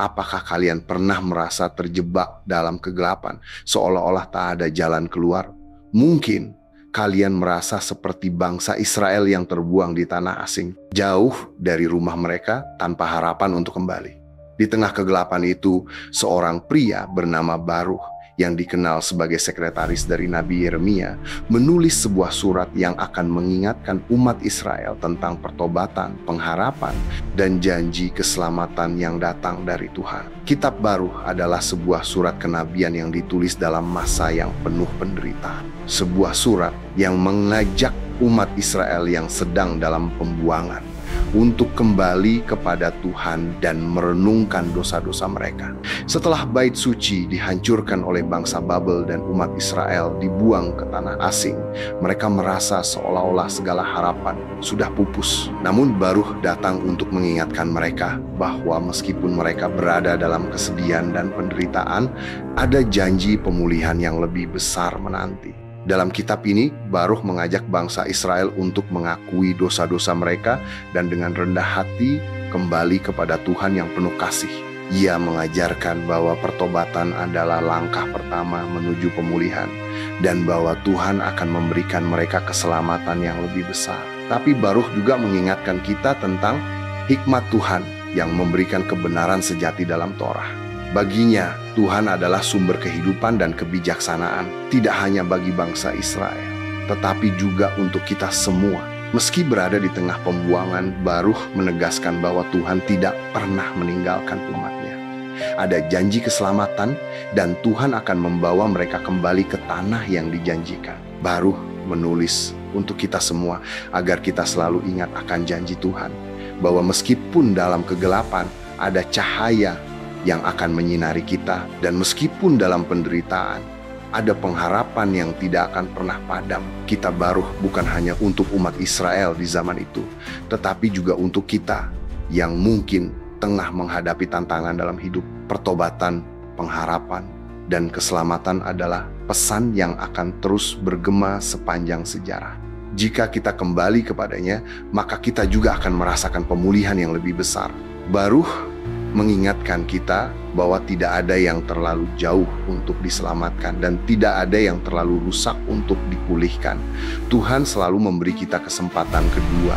Apakah kalian pernah merasa terjebak dalam kegelapan, seolah-olah tak ada jalan keluar? Mungkin kalian merasa seperti bangsa Israel yang terbuang di tanah asing, jauh dari rumah mereka tanpa harapan untuk kembali. Di tengah kegelapan itu, seorang pria bernama Baruh yang dikenal sebagai sekretaris dari Nabi Yeremia, menulis sebuah surat yang akan mengingatkan umat Israel tentang pertobatan, pengharapan, dan janji keselamatan yang datang dari Tuhan. Kitab Baruh adalah sebuah surat kenabian yang ditulis dalam masa yang penuh penderitaan. Sebuah surat yang mengajak umat Israel yang sedang dalam pembuangan untuk kembali kepada Tuhan dan merenungkan dosa-dosa mereka. Setelah bait suci dihancurkan oleh bangsa Babel dan umat Israel dibuang ke tanah asing, mereka merasa seolah-olah segala harapan sudah pupus. Namun Baruh datang untuk mengingatkan mereka bahwa meskipun mereka berada dalam kesedihan dan penderitaan, ada janji pemulihan yang lebih besar menanti. Dalam kitab ini, Baruh mengajak bangsa Israel untuk mengakui dosa-dosa mereka dan dengan rendah hati kembali kepada Tuhan yang penuh kasih. Ia mengajarkan bahwa pertobatan adalah langkah pertama menuju pemulihan dan bahwa Tuhan akan memberikan mereka keselamatan yang lebih besar. Tapi Baruh juga mengingatkan kita tentang hikmat Tuhan yang memberikan kebenaran sejati dalam Torah. Baginya, Tuhan adalah sumber kehidupan dan kebijaksanaan, tidak hanya bagi bangsa Israel, tetapi juga untuk kita semua. Meski berada di tengah pembuangan, Baruh menegaskan bahwa Tuhan tidak pernah meninggalkan umatnya. Ada janji keselamatan, dan Tuhan akan membawa mereka kembali ke tanah yang dijanjikan. Baruh menulis untuk kita semua, agar kita selalu ingat akan janji Tuhan, bahwa meskipun dalam kegelapan, ada cahaya yang akan menyinari kita, dan meskipun dalam penderitaan ada pengharapan yang tidak akan pernah padam. Kitab Baruh bukan hanya untuk umat Israel di zaman itu, tetapi juga untuk kita yang mungkin tengah menghadapi tantangan dalam hidup. Pertobatan, pengharapan, dan keselamatan adalah pesan yang akan terus bergema sepanjang sejarah. Jika kita kembali kepadanya, maka kita juga akan merasakan pemulihan yang lebih besar. Baruh mengingatkan kita bahwa tidak ada yang terlalu jauh untuk diselamatkan dan tidak ada yang terlalu rusak untuk dipulihkan. Tuhan selalu memberi kita kesempatan kedua